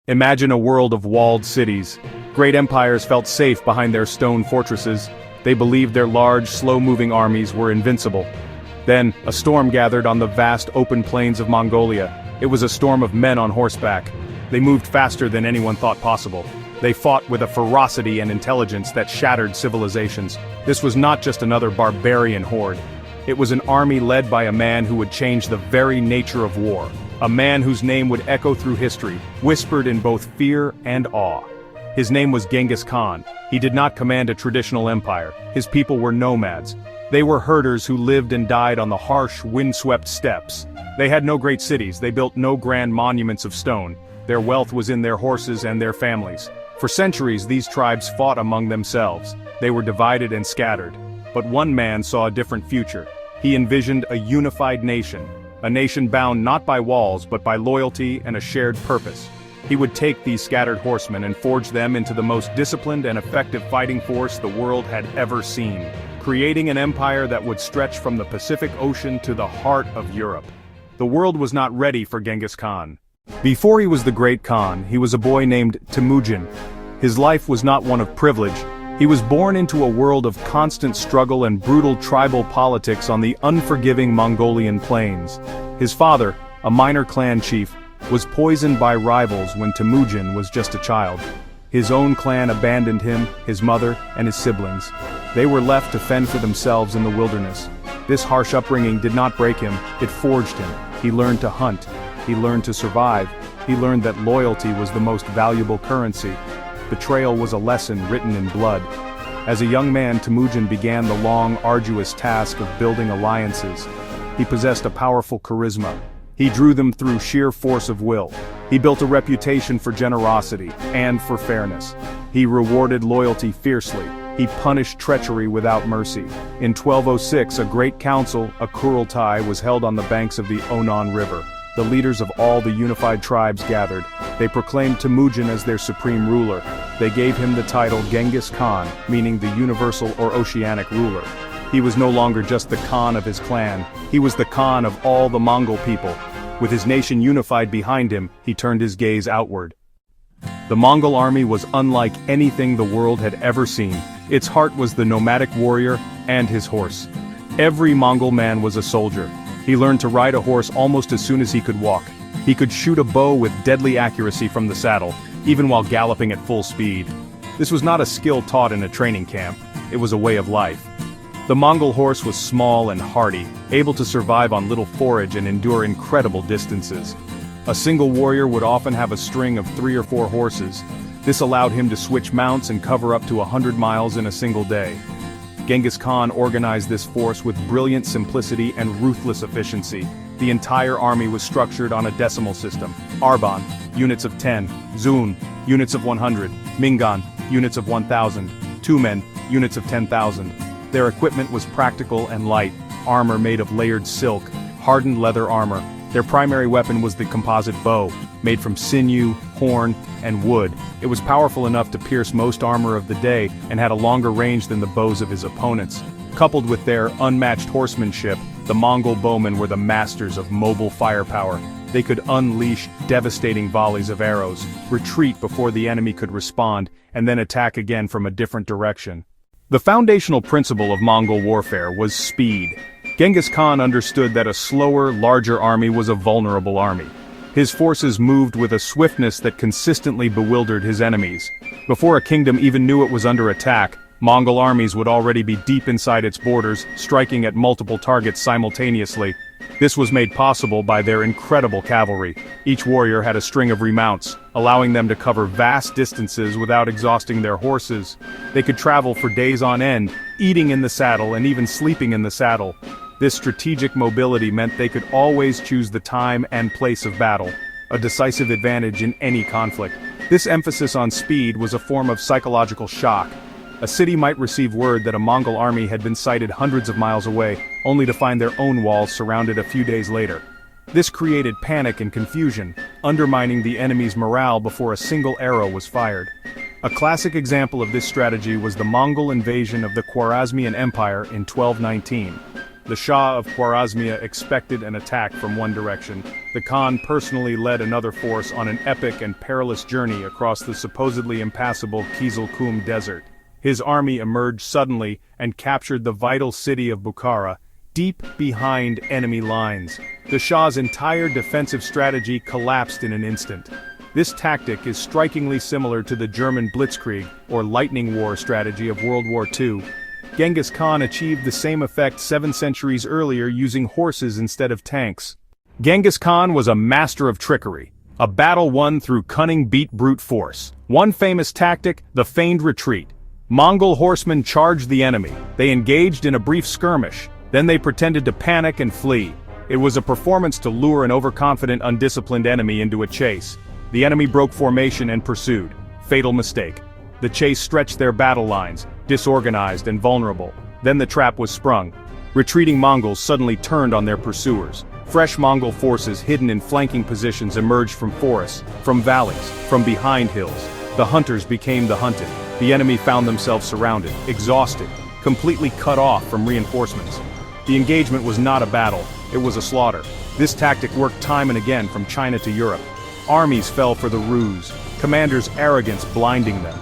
Imagine a world of walled cities. Great empires felt safe behind their stone fortresses. They believed their large, slow-moving armies were invincible. Then, a storm gathered on the vast open plains of Mongolia. It was a storm of men on horseback. They moved faster than anyone thought possible. They fought with a ferocity and intelligence that shattered civilizations. This was not just another barbarian horde. It was an army led by a man who would change the very nature of war. A man whose name would echo through history, whispered in both fear and awe. His name was Genghis Khan. He did not command a traditional empire. His people were nomads. They were herders who lived and died on the harsh, windswept steppes. They had no great cities. They built no grand monuments of stone. Their wealth was in their horses and their families. For centuries, these tribes fought among themselves. They were divided and scattered. But one man saw a different future. He envisioned a unified nation. A nation bound not by walls but by loyalty and a shared purpose. He would take these scattered horsemen and forge them into the most disciplined and effective fighting force the world had ever seen, creating an empire that would stretch from the Pacific Ocean to the heart of Europe. The world was not ready for Genghis Khan. Before he was the Great Khan, he was a boy named Temujin. His life was not one of privilege. He was born into a world of constant struggle and brutal tribal politics on the unforgiving Mongolian plains. His father, a minor clan chief, was poisoned by rivals when Temujin was just a child. His own clan abandoned him, his mother, and his siblings. They were left to fend for themselves in the wilderness. This harsh upbringing did not break him, it forged him. He learned to hunt. He learned to survive. He learned that loyalty was the most valuable currency. Betrayal was a lesson written in blood. As a young man, Temujin began the long, arduous task of building alliances. He possessed a powerful charisma. He drew them through sheer force of will. He built a reputation for generosity and for fairness. He rewarded loyalty fiercely. He punished treachery without mercy. In 1206, a great council, a Kurultai, was held on the banks of the Onon River. The leaders of all the unified tribes gathered. They proclaimed Temujin as their supreme ruler. They gave him the title Genghis Khan, meaning the universal or oceanic ruler. He was no longer just the Khan of his clan. He was the Khan of all the Mongol people. With his nation unified behind him, he turned his gaze outward. The Mongol army was unlike anything the world had ever seen. Its heart was the nomadic warrior and his horse. Every Mongol man was a soldier. He learned to ride a horse almost as soon as he could walk. He could shoot a bow with deadly accuracy from the saddle, even while galloping at full speed. This was not a skill taught in a training camp. It was a way of life. The Mongol horse was small and hardy, able to survive on little forage and endure incredible distances. A single warrior would often have a string of 3 or 4 horses. This allowed him to switch mounts and cover up to 100 miles in a single day. Genghis Khan organized this force with brilliant simplicity and ruthless efficiency. The entire army was structured on a decimal system. Arban, units of 10, Zun, units of 100, Mingan, units of 1,000, Tumen, units of 10,000. Their equipment was practical and light, armor made of layered silk, hardened leather armor. Their primary weapon was the composite bow, made from sinew, horn, and wood. It was powerful enough to pierce most armor of the day and had a longer range than the bows of his opponents. Coupled with their unmatched horsemanship, the Mongol bowmen were the masters of mobile firepower. They could unleash devastating volleys of arrows, retreat before the enemy could respond, and then attack again from a different direction. The foundational principle of Mongol warfare was speed. Genghis Khan understood that a slower, larger army was a vulnerable army. His forces moved with a swiftness that consistently bewildered his enemies. Before a kingdom even knew it was under attack, Mongol armies would already be deep inside its borders, striking at multiple targets simultaneously. This was made possible by their incredible cavalry. Each warrior had a string of remounts, allowing them to cover vast distances without exhausting their horses. They could travel for days on end, eating in the saddle and even sleeping in the saddle. This strategic mobility meant they could always choose the time and place of battle, a decisive advantage in any conflict. This emphasis on speed was a form of psychological shock. A city might receive word that a Mongol army had been sighted hundreds of miles away, only to find their own walls surrounded a few days later. This created panic and confusion, undermining the enemy's morale before a single arrow was fired. A classic example of this strategy was the Mongol invasion of the Khwarezmian Empire in 1219. The Shah of Khwarezmia expected an attack from one direction, the Khan personally led another force on an epic and perilous journey across the supposedly impassable Kizilkum Desert. His army emerged suddenly and captured the vital city of Bukhara, deep behind enemy lines. The Shah's entire defensive strategy collapsed in an instant. This tactic is strikingly similar to the German Blitzkrieg, or lightning war strategy of World War II. Genghis Khan achieved the same effect 7 centuries earlier using horses instead of tanks. Genghis Khan was a master of trickery. A battle won through cunning beat brute force. One famous tactic, the feigned retreat. Mongol horsemen charged the enemy. They engaged in a brief skirmish. Then they pretended to panic and flee. It was a performance to lure an overconfident, undisciplined enemy into a chase. The enemy broke formation and pursued. Fatal mistake. The chase stretched their battle lines, disorganized and vulnerable. Then the trap was sprung. Retreating Mongols suddenly turned on their pursuers. Fresh Mongol forces hidden in flanking positions emerged from forests, from valleys, from behind hills. The hunters became the hunted. The enemy found themselves surrounded, exhausted, completely cut off from reinforcements. The engagement was not a battle, it was a slaughter. This tactic worked time and again from China to Europe. Armies fell for the ruse, commanders' arrogance blinding them.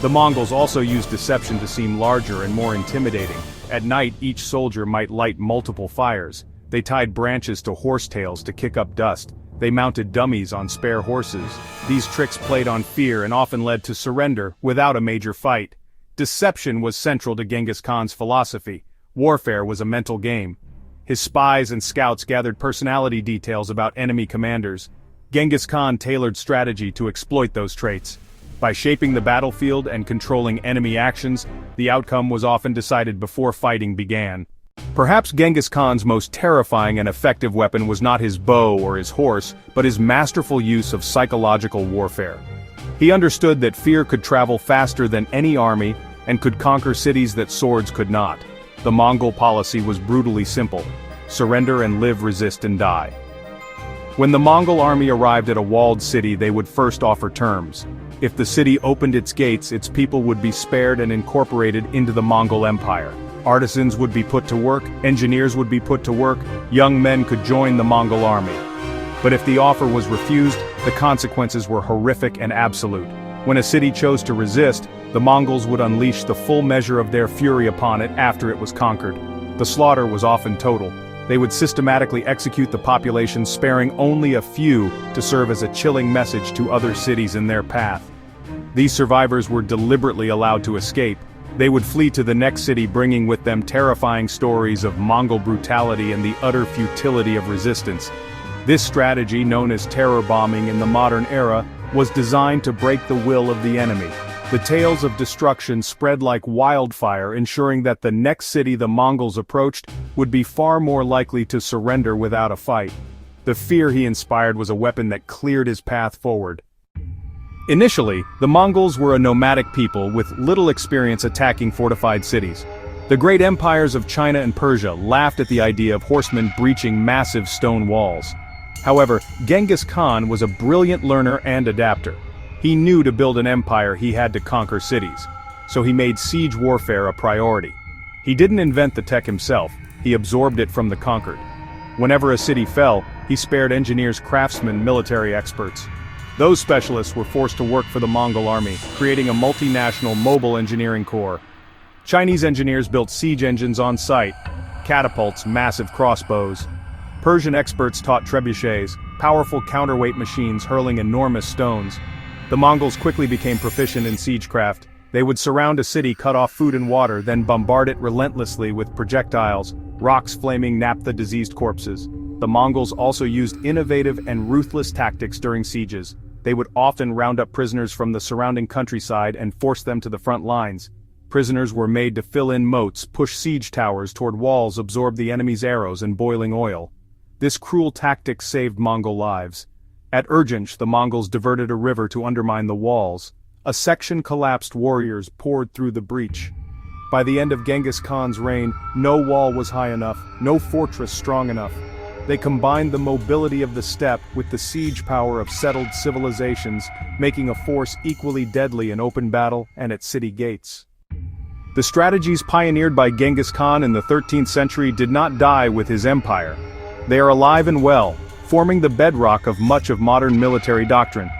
The Mongols also used deception to seem larger and more intimidating. At night, each soldier might light multiple fires. They tied branches to horsetails to kick up dust. They mounted dummies on spare horses. These tricks played on fear and often led to surrender without a major fight. Deception was central to Genghis Khan's philosophy. Warfare was a mental game. His spies and scouts gathered personality details about enemy commanders. Genghis Khan tailored strategy to exploit those traits. By shaping the battlefield and controlling enemy actions, the outcome was often decided before fighting began. Perhaps Genghis Khan's most terrifying and effective weapon was not his bow or his horse, but his masterful use of psychological warfare. He understood that fear could travel faster than any army and could conquer cities that swords could not. The Mongol policy was brutally simple: surrender and live, resist and die. When the Mongol army arrived at a walled city, they would first offer terms. If the city opened its gates, its people would be spared and incorporated into the Mongol Empire. Artisans would be put to work, engineers would be put to work, young men could join the Mongol army. But if the offer was refused, the consequences were horrific and absolute. When a city chose to resist, the Mongols would unleash the full measure of their fury upon it after it was conquered. The slaughter was often total. They would systematically execute the population, sparing only a few to serve as a chilling message to other cities in their path. These survivors were deliberately allowed to escape. They would flee to the next city, bringing with them terrifying stories of Mongol brutality and the utter futility of resistance. This strategy, known as terror bombing in the modern era, was designed to break the will of the enemy. The tales of destruction spread like wildfire, ensuring that the next city the Mongols approached would be far more likely to surrender without a fight. The fear he inspired was a weapon that cleared his path forward. Initially, the Mongols were a nomadic people with little experience attacking fortified cities. The great empires of China and Persia laughed at the idea of horsemen breaching massive stone walls. However, Genghis Khan was a brilliant learner and adapter. He knew to build an empire he had to conquer cities, so he made siege warfare a priority. He didn't invent the tech himself, he absorbed it from the conquered. Whenever a city fell, he spared engineers, craftsmen, military experts. Those specialists were forced to work for the Mongol army, creating a multinational mobile engineering corps. Chinese engineers built siege engines on site, catapults, massive crossbows. Persian experts taught trebuchets, powerful counterweight machines hurling enormous stones. The Mongols quickly became proficient in siegecraft. They would surround a city, cut off food and water, then bombard it relentlessly with projectiles, rocks flaming naphtha diseased corpses. The Mongols also used innovative and ruthless tactics during sieges. They would often round up prisoners from the surrounding countryside and force them to the front lines. Prisoners were made to fill in moats, push siege towers toward walls, absorb the enemy's arrows and boiling oil. This cruel tactic saved Mongol lives. At Urgench, the Mongols diverted a river to undermine the walls. A section collapsed, warriors poured through the breach. By the end of Genghis Khan's reign, no wall was high enough, no fortress strong enough. They combined the mobility of the steppe with the siege power of settled civilizations, making a force equally deadly in open battle and at city gates. The strategies pioneered by Genghis Khan in the 13th century did not die with his empire. They are alive and well, forming the bedrock of much of modern military doctrine.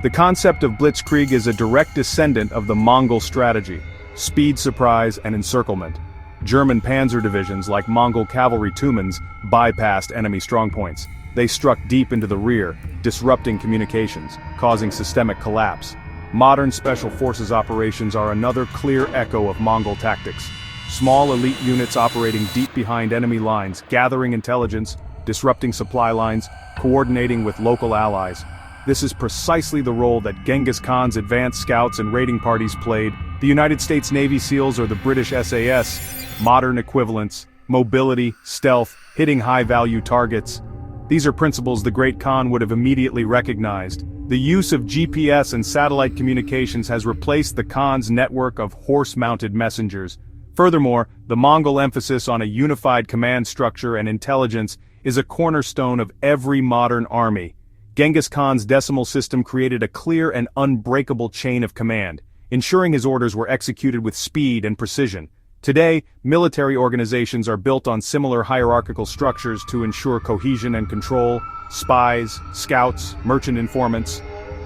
The concept of blitzkrieg is a direct descendant of the Mongol strategy: speed, surprise, and encirclement. German panzer divisions like Mongol cavalry Tumans bypassed enemy strongpoints. They struck deep into the rear, disrupting communications, causing systemic collapse. Modern special forces operations are another clear echo of Mongol tactics. Small elite units operating deep behind enemy lines, gathering intelligence, disrupting supply lines, coordinating with local allies. This is precisely the role that Genghis Khan's advanced scouts and raiding parties played. The United States Navy SEALs or the British SAS, modern equivalents: mobility, stealth, hitting high-value targets. These are principles the great Khan would have immediately recognized. The use of GPS and satellite communications has replaced the Khan's network of horse-mounted messengers. Furthermore, the Mongol emphasis on a unified command structure and intelligence is a cornerstone of every modern army. Genghis Khan's decimal system created a clear and unbreakable chain of command, ensuring his orders were executed with speed and precision. Today, military organizations are built on similar hierarchical structures to ensure cohesion and control: spies, scouts, merchant informants.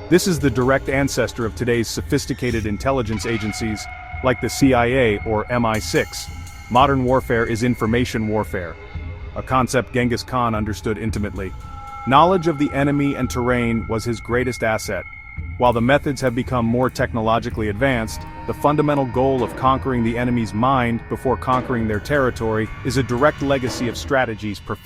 This is the direct ancestor of today's sophisticated intelligence agencies, like the CIA or MI6. Modern warfare is information warfare, a concept Genghis Khan understood intimately. Knowledge of the enemy and terrain was his greatest asset. While the methods have become more technologically advanced, the fundamental goal of conquering the enemy's mind before conquering their territory is a direct legacy of strategies perfected